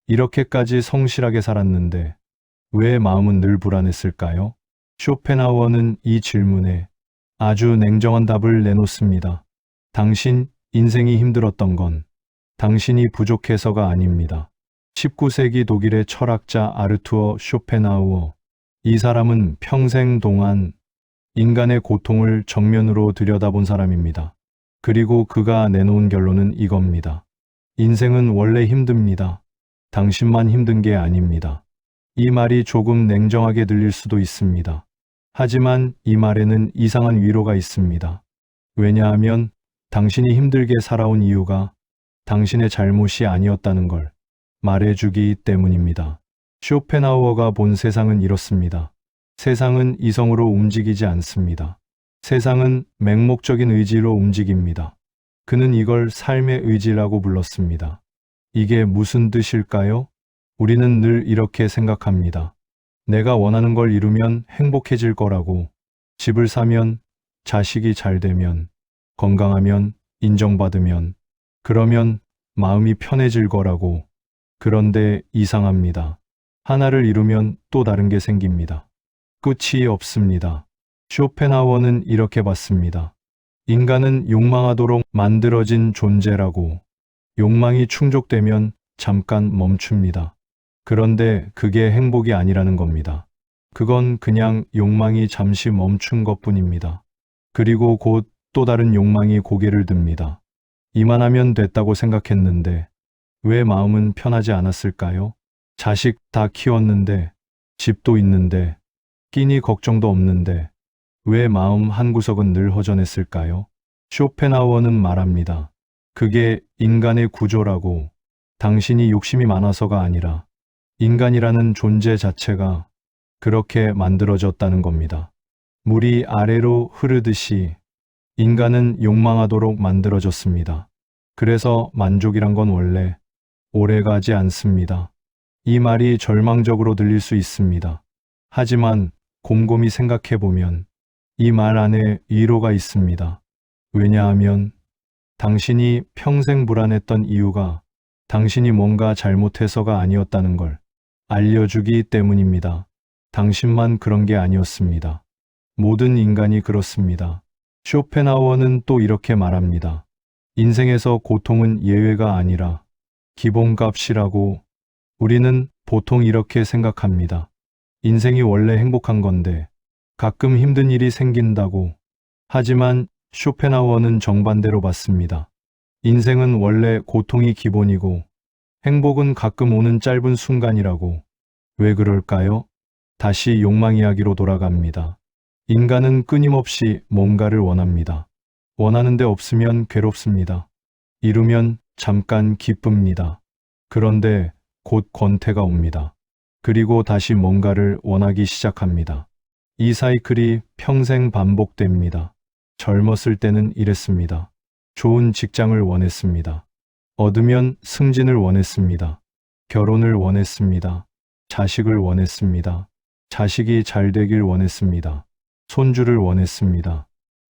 이렇게까지 성실하게 살았는데 왜 마음은 늘 불안했을까요? 쇼펜하우어는 이 질문에 아주 냉정한 답을 내놓습니다. 당신 인생이 힘들었던 건 당신이 부족해서가 아닙니다. 19세기 독일의 철학자 아르투어 쇼펜하우어. 이 사람은 평생 동안 인간의 고통을 정면으로 들여다본 사람입니다. 그리고 그가 내놓은 결론은 이겁니다. 인생은 원래 힘듭니다. 당신만 힘든 게 아닙니다. 이 말이 조금 냉정하게 들릴 수도 있습니다. 하지만 이 말에는 이상한 위로가 있습니다. 왜냐하면 당신이 힘들게 살아온 이유가 당신의 잘못이 아니었다는 걸 말해주기 때문입니다. 쇼펜하우어가 본 세상은 이렇습니다. 세상은 이성으로 움직이지 않습니다. 세상은 맹목적인 의지로 움직입니다. 그는 이걸 삶의 의지라고 불렀습니다. 이게 무슨 뜻일까요? 우리는 늘 이렇게 생각합니다. 내가 원하는 걸 이루면 행복해질 거라고, 집을 사면, 자식이 잘 되면, 건강하면, 인정받으면, 그러면 마음이 편해질 거라고. 그런데 이상합니다. 하나를 이루면 또 다른 게 생깁니다. 끝이 없습니다. 쇼펜하우어는 이렇게 봤습니다. 인간은 욕망하도록 만들어진 존재라고. 욕망이 충족되면 잠깐 멈춥니다. 그런데 그게 행복이 아니라는 겁니다. 그건 그냥 욕망이 잠시 멈춘 것뿐입니다. 그리고 곧 또 다른 욕망이 고개를 듭니다. 이만하면 됐다고 생각했는데 왜 마음은 편하지 않았을까요? 자식 다 키웠는데, 집도 있는데, 끼니 걱정도 없는데 왜 마음 한구석은 늘 허전했을까요? 쇼펜하우어는 말합니다. 그게 인간의 구조라고. 당신이 욕심이 많아서가 아니라 인간이라는 존재 자체가 그렇게 만들어졌다는 겁니다. 물이 아래로 흐르듯이 인간은 욕망하도록 만들어졌습니다. 그래서 만족이란 건 원래 오래가지 않습니다. 이 말이 절망적으로 들릴 수 있습니다. 하지만 곰곰이 생각해보면 이 말 안에 위로가 있습니다. 왜냐하면 당신이 평생 불안했던 이유가 당신이 뭔가 잘못해서가 아니었다는 걸 알려주기 때문입니다. 당신만 그런 게 아니었습니다. 모든 인간이 그렇습니다. 쇼펜하우어는 또 이렇게 말합니다. 인생에서 고통은 예외가 아니라 기본값이라고. 우리는 보통 이렇게 생각합니다. 인생이 원래 행복한 건데 가끔 힘든 일이 생긴다고. 하지만 쇼펜하우어는 정반대로 봤습니다. 인생은 원래 고통이 기본이고 행복은 가끔 오는 짧은 순간이라고. 왜 그럴까요? 다시 욕망 이야기로 돌아갑니다. 인간은 끊임없이 뭔가를 원합니다. 원하는데 없으면 괴롭습니다. 이루면 잠깐 기쁩니다. 그런데 곧 권태가 옵니다. 그리고 다시 뭔가를 원하기 시작합니다. 이 사이클이 평생 반복됩니다. 젊었을 때는 이랬습니다. 좋은 직장을 원했습니다. 얻으면 승진을 원했습니다. 결혼을 원했습니다. 자식을 원했습니다. 자식이 잘 되길 원했습니다. 손주를 원했습니다.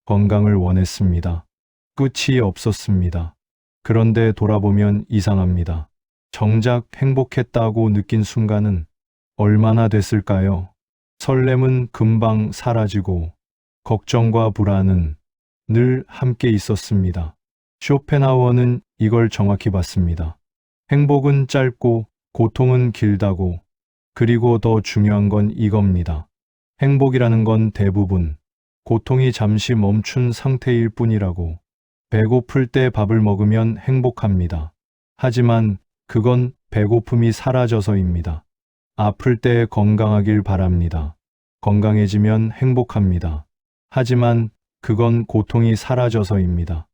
건강을 원했습니다. 끝이 없었습니다. 그런데 돌아보면 이상합니다. 정작 행복했다고 느낀 순간은 얼마나 됐을까요? 설렘은 금방 사라지고 걱정과 불안은 늘 함께 있었습니다. 쇼펜하우어는 이걸 정확히 봤습니다. 행복은 짧고 고통은 길다고. 그리고 더 중요한 건 이겁니다. 행복이라는 건 대부분 고통이 잠시 멈춘 상태일 뿐이라고. 배고플 때 밥을 먹으면 행복합니다. 하지만 그건 배고픔이 사라져서입니다. 아플 때 건강하길 바랍니다. 건강해지면 행복합니다. 하지만 그건 고통이 사라져서입니다.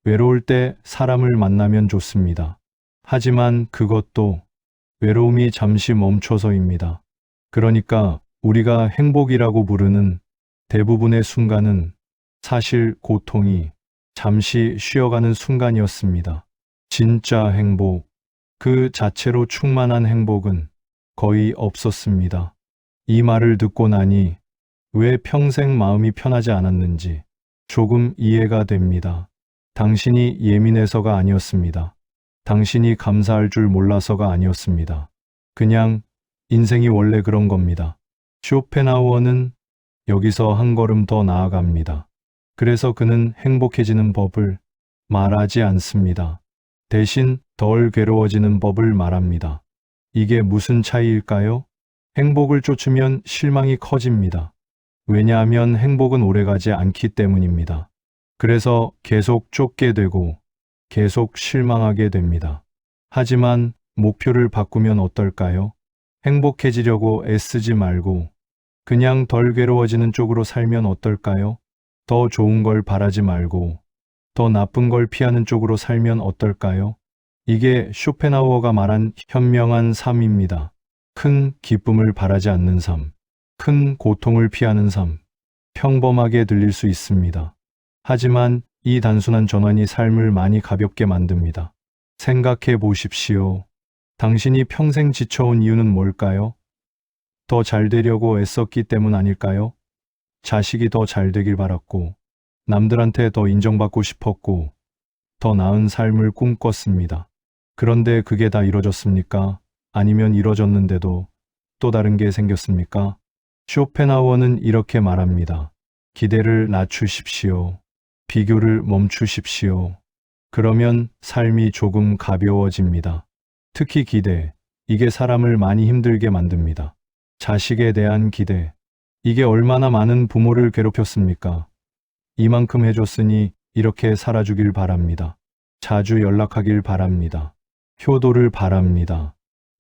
외로울 때 사람을 만나면 좋습니다. 하지만 그것도 외로움이 잠시 멈춰서입니다. 그러니까 우리가 행복이라고 부르는 대부분의 순간은 사실 고통이 잠시 쉬어가는 순간이었습니다. 진짜 행복, 그 자체로 충만한 행복은 거의 없었습니다. 이 말을 듣고 나니 왜 평생 마음이 편하지 않았는지 조금 이해가 됩니다. 당신이 예민해서가 아니었습니다. 당신이 감사할 줄 몰라서가 아니었습니다. 그냥 인생이 원래 그런 겁니다. 쇼펜하우어는 여기서 한 걸음 더 나아갑니다. 그래서 그는 행복해지는 법을 말하지 않습니다. 대신 덜 괴로워지는 법을 말합니다. 이게 무슨 차이일까요? 행복을 쫓으면 실망이 커집니다. 왜냐하면 행복은 오래가지 않기 때문입니다. 그래서 계속 쫓게 되고 계속 실망하게 됩니다. 하지만 목표를 바꾸면 어떨까요? 행복해지려고 애쓰지 말고 그냥 덜 괴로워지는 쪽으로 살면 어떨까요? 더 좋은 걸 바라지 말고 더 나쁜 걸 피하는 쪽으로 살면 어떨까요? 이게 쇼펜하우어가 말한 현명한 삶입니다. 큰 기쁨을 바라지 않는 삶, 큰 고통을 피하는 삶, 평범하게 들릴 수 있습니다. 하지만 이 단순한 전환이 삶을 많이 가볍게 만듭니다. 생각해 보십시오. 당신이 평생 지쳐온 이유는 뭘까요? 더 잘 되려고 애썼기 때문 아닐까요? 자식이 더 잘 되길 바랐고, 남들한테 더 인정받고 싶었고, 더 나은 삶을 꿈꿨습니다. 그런데 그게 다 이뤄졌습니까? 아니면 이뤄졌는데도 또 다른 게 생겼습니까? 쇼펜하우어는 이렇게 말합니다. 기대를 낮추십시오. 비교를 멈추십시오. 그러면 삶이 조금 가벼워집니다. 특히 기대, 이게 사람을 많이 힘들게 만듭니다. 자식에 대한 기대, 이게 얼마나 많은 부모를 괴롭혔습니까? 이만큼 해줬으니 이렇게 살아주길 바랍니다. 자주 연락하길 바랍니다. 효도를 바랍니다.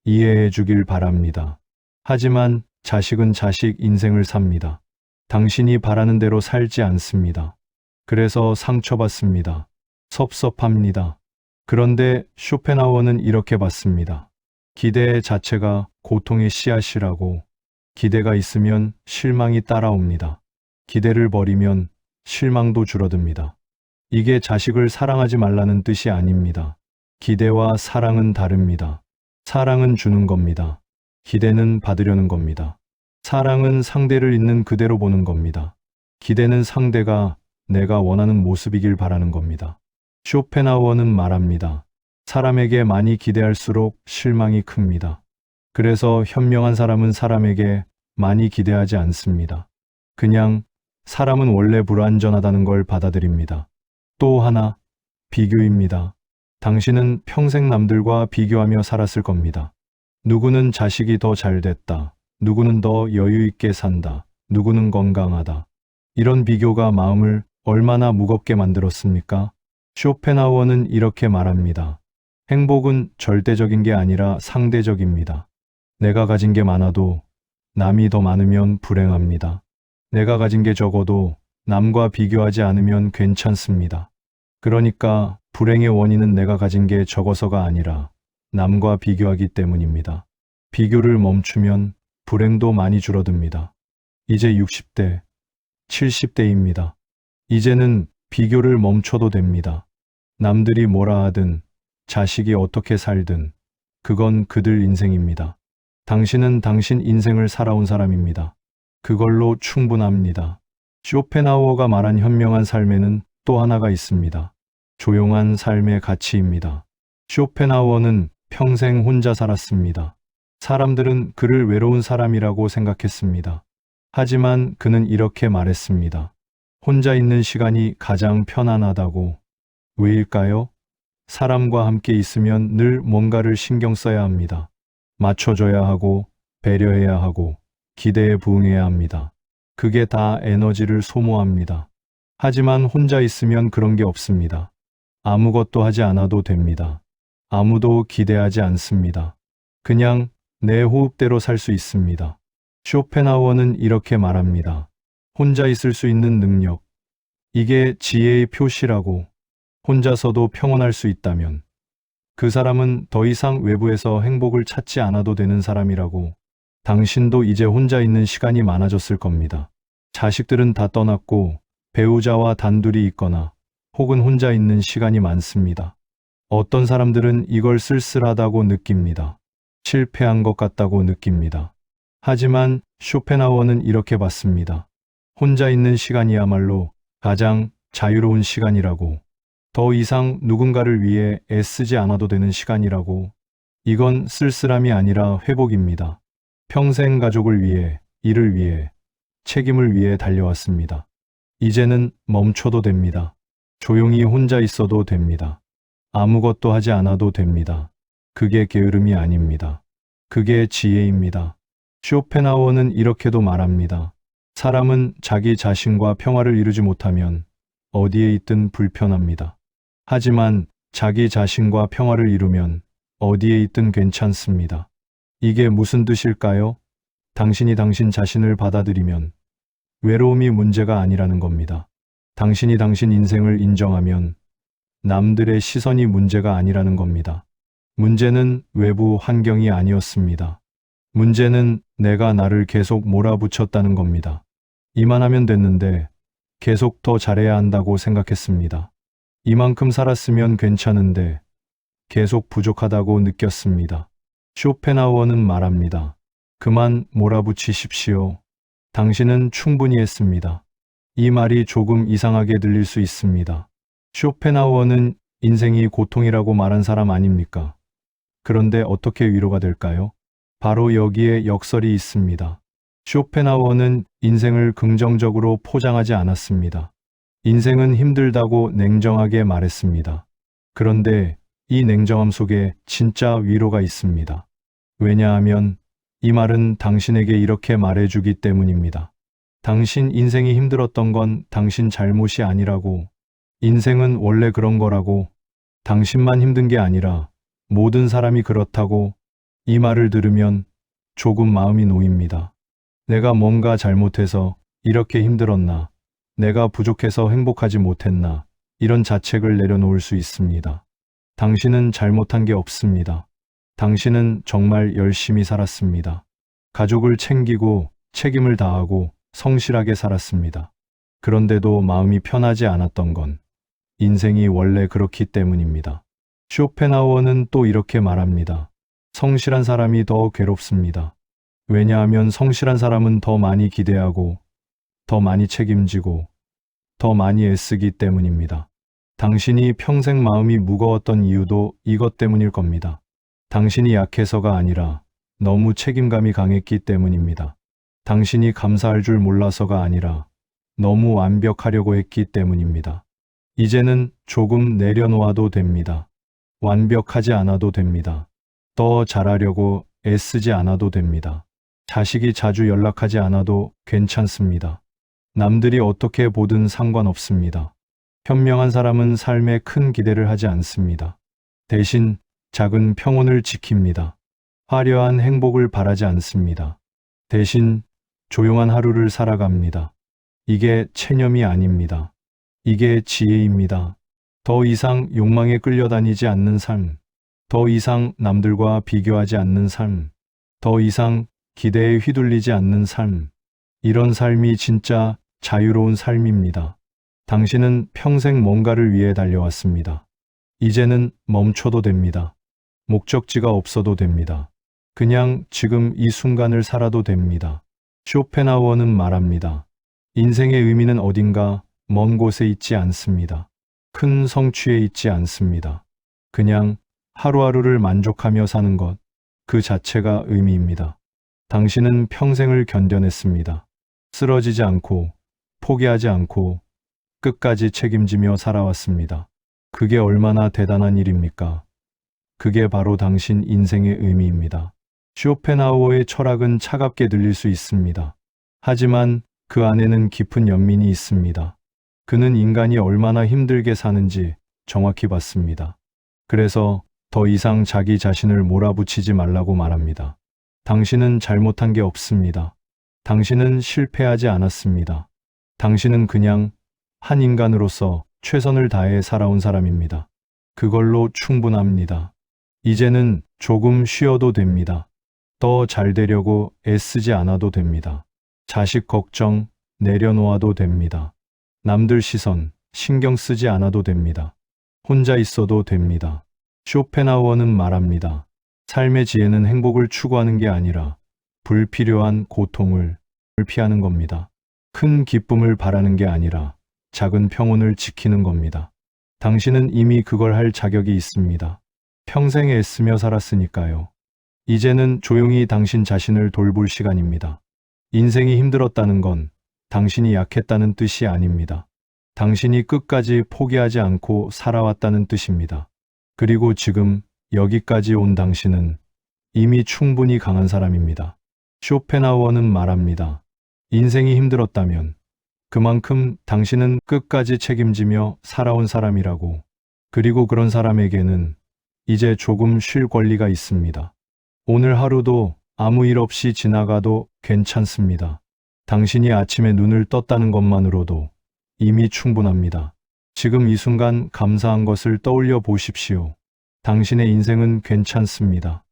이해해 주길 바랍니다. 하지만 자식은 자식 인생을 삽니다. 당신이 바라는 대로 살지 않습니다. 그래서 상처받습니다. 섭섭합니다. 그런데 쇼펜하우어는 이렇게 봤습니다. 기대 자체가 고통의 씨앗이라고. 기대가 있으면 실망이 따라옵니다. 기대를 버리면 실망도 줄어듭니다. 이게 자식을 사랑하지 말라는 뜻이 아닙니다. 기대와 사랑은 다릅니다. 사랑은 주는 겁니다. 기대는 받으려는 겁니다. 사랑은 상대를 있는 그대로 보는 겁니다. 기대는 상대가 내가 원하는 모습이길 바라는 겁니다. 쇼펜하우어는 말합니다. 사람에게 많이 기대할수록 실망이 큽니다. 그래서 현명한 사람은 사람에게 많이 기대하지 않습니다. 그냥 사람은 원래 불완전하다는 걸 받아들입니다. 또 하나, 비교입니다. 당신은 평생 남들과 비교하며 살았을 겁니다. 누구는 자식이 더 잘 됐다. 누구는 더 여유 있게 산다. 누구는 건강하다. 이런 비교가 마음을 얼마나 무겁게 만들었습니까? 쇼펜하우어는 이렇게 말합니다. 행복은 절대적인 게 아니라 상대적입니다. 내가 가진 게 많아도 남이 더 많으면 불행합니다. 내가 가진 게 적어도 남과 비교하지 않으면 괜찮습니다. 그러니까 불행의 원인은 내가 가진 게 적어서가 아니라 남과 비교하기 때문입니다. 비교를 멈추면 불행도 많이 줄어듭니다. 이제 60대, 70대입니다. 이제는 비교를 멈춰도 됩니다. 남들이 뭐라 하든, 자식이 어떻게 살든, 그건 그들 인생입니다. 당신은 당신 인생을 살아온 사람입니다. 그걸로 충분합니다. 쇼펜하우어가 말한 현명한 삶에는 또 하나가 있습니다. 조용한 삶의 가치입니다. 쇼펜하우어는 평생 혼자 살았습니다. 사람들은 그를 외로운 사람이라고 생각했습니다. 하지만 그는 이렇게 말했습니다. 혼자 있는 시간이 가장 편안하다고. 왜일까요? 사람과 함께 있으면 늘 뭔가를 신경 써야 합니다. 맞춰줘야 하고, 배려해야 하고, 기대에 부응해야 합니다. 그게 다 에너지를 소모합니다. 하지만 혼자 있으면 그런 게 없습니다. 아무것도 하지 않아도 됩니다. 아무도 기대하지 않습니다. 그냥 내 호흡대로 살 수 있습니다. 쇼펜하우어는 이렇게 말합니다. 혼자 있을 수 있는 능력. 이게 지혜의 표시라고. 혼자서도 평온할 수 있다면 그 사람은 더 이상 외부에서 행복을 찾지 않아도 되는 사람이라고. 당신도 이제 혼자 있는 시간이 많아졌을 겁니다. 자식들은 다 떠났고 배우자와 단둘이 있거나 혹은 혼자 있는 시간이 많습니다. 어떤 사람들은 이걸 쓸쓸하다고 느낍니다. 실패한 것 같다고 느낍니다. 하지만 쇼펜하우어는 이렇게 봤습니다. 혼자 있는 시간이야말로 가장 자유로운 시간이라고. 더 이상 누군가를 위해 애쓰지 않아도 되는 시간이라고. 이건 쓸쓸함이 아니라 회복입니다. 평생 가족을 위해, 일을 위해, 책임을 위해 달려왔습니다. 이제는 멈춰도 됩니다. 조용히 혼자 있어도 됩니다. 아무것도 하지 않아도 됩니다. 그게 게으름이 아닙니다. 그게 지혜입니다. 쇼펜하우어는 이렇게도 말합니다. 사람은 자기 자신과 평화를 이루지 못하면 어디에 있든 불편합니다. 하지만 자기 자신과 평화를 이루면 어디에 있든 괜찮습니다. 이게 무슨 뜻일까요? 당신이 당신 자신을 받아들이면 외로움이 문제가 아니라는 겁니다. 당신이 당신 인생을 인정하면 남들의 시선이 문제가 아니라는 겁니다. 문제는 외부 환경이 아니었습니다. 문제는 내가 나를 계속 몰아붙였다는 겁니다. 이만하면 됐는데 계속 더 잘해야 한다고 생각했습니다. 이만큼 살았으면 괜찮은데 계속 부족하다고 느꼈습니다. 쇼펜하우어는 말합니다. 그만 몰아붙이십시오. 당신은 충분히 했습니다. 이 말이 조금 이상하게 들릴 수 있습니다. 쇼펜하우어는 인생이 고통이라고 말한 사람 아닙니까? 그런데 어떻게 위로가 될까요? 바로 여기에 역설이 있습니다. 쇼펜하우어는 인생을 긍정적으로 포장하지 않았습니다. 인생은 힘들다고 냉정하게 말했습니다. 그런데 이 냉정함 속에 진짜 위로가 있습니다. 왜냐하면 이 말은 당신에게 이렇게 말해주기 때문입니다. 당신 인생이 힘들었던 건 당신 잘못이 아니라고, 인생은 원래 그런 거라고, 당신만 힘든 게 아니라 모든 사람이 그렇다고. 이 말을 들으면 조금 마음이 놓입니다. 내가 뭔가 잘못해서 이렇게 힘들었나, 내가 부족해서 행복하지 못했나, 이런 자책을 내려놓을 수 있습니다. 당신은 잘못한 게 없습니다. 당신은 정말 열심히 살았습니다. 가족을 챙기고 책임을 다하고 성실하게 살았습니다. 그런데도 마음이 편하지 않았던 건 인생이 원래 그렇기 때문입니다. 쇼펜하우어는 또 이렇게 말합니다. 성실한 사람이 더 괴롭습니다. 왜냐하면 성실한 사람은 더 많이 기대하고, 더 많이 책임지고, 더 많이 애쓰기 때문입니다. 당신이 평생 마음이 무거웠던 이유도 이것 때문일 겁니다. 당신이 약해서가 아니라 너무 책임감이 강했기 때문입니다. 당신이 감사할 줄 몰라서가 아니라 너무 완벽하려고 했기 때문입니다. 이제는 조금 내려놓아도 됩니다. 완벽하지 않아도 됩니다. 더 잘하려고 애쓰지 않아도 됩니다. 자식이 자주 연락하지 않아도 괜찮습니다. 남들이 어떻게 보든 상관없습니다. 현명한 사람은 삶에 큰 기대를 하지 않습니다. 대신 작은 평온을 지킵니다. 화려한 행복을 바라지 않습니다. 대신 조용한 하루를 살아갑니다. 이게 체념이 아닙니다. 이게 지혜입니다. 더 이상 욕망에 끌려다니지 않는 삶, 더 이상 남들과 비교하지 않는 삶, 더 이상 기대에 휘둘리지 않는 삶. 이런 삶이 진짜 자유로운 삶입니다. 당신은 평생 뭔가를 위해 달려왔습니다. 이제는 멈춰도 됩니다. 목적지가 없어도 됩니다. 그냥 지금 이 순간을 살아도 됩니다. 쇼펜하우어는 말합니다. 인생의 의미는 어딘가 먼 곳에 있지 않습니다. 큰 성취에 있지 않습니다. 그냥 하루하루를 만족하며 사는 것, 그 자체가 의미입니다. 당신은 평생을 견뎌냈습니다. 쓰러지지 않고, 포기하지 않고, 끝까지 책임지며 살아왔습니다. 그게 얼마나 대단한 일입니까? 그게 바로 당신 인생의 의미입니다. 쇼펜하우어의 철학은 차갑게 들릴 수 있습니다. 하지만 그 안에는 깊은 연민이 있습니다. 그는 인간이 얼마나 힘들게 사는지 정확히 봤습니다. 그래서 더 이상 자기 자신을 몰아붙이지 말라고 말합니다. 당신은 잘못한 게 없습니다. 당신은 실패하지 않았습니다. 당신은 그냥 한 인간으로서 최선을 다해 살아온 사람입니다. 그걸로 충분합니다. 이제는 조금 쉬어도 됩니다. 더 잘 되려고 애쓰지 않아도 됩니다. 자식 걱정 내려놓아도 됩니다. 남들 시선 신경 쓰지 않아도 됩니다. 혼자 있어도 됩니다. 쇼펜하우어는 말합니다. 삶의 지혜는 행복을 추구하는 게 아니라 불필요한 고통을 피하는 겁니다. 큰 기쁨을 바라는 게 아니라 작은 평온을 지키는 겁니다. 당신은 이미 그걸 할 자격이 있습니다. 평생 애쓰며 살았으니까요. 이제는 조용히 당신 자신을 돌볼 시간입니다. 인생이 힘들었다는 건 당신이 약했다는 뜻이 아닙니다. 당신이 끝까지 포기하지 않고 살아왔다는 뜻입니다. 그리고 지금 여기까지 온 당신은 이미 충분히 강한 사람입니다. 쇼펜하우어는 말합니다. 인생이 힘들었다면 그만큼 당신은 끝까지 책임지며 살아온 사람이라고. 그리고 그런 사람에게는 이제 조금 쉴 권리가 있습니다. 오늘 하루도 아무 일 없이 지나가도 괜찮습니다. 당신이 아침에 눈을 떴다는 것만으로도 이미 충분합니다. 지금 이 순간 감사한 것을 떠올려 보십시오. 당신의 인생은 괜찮습니다.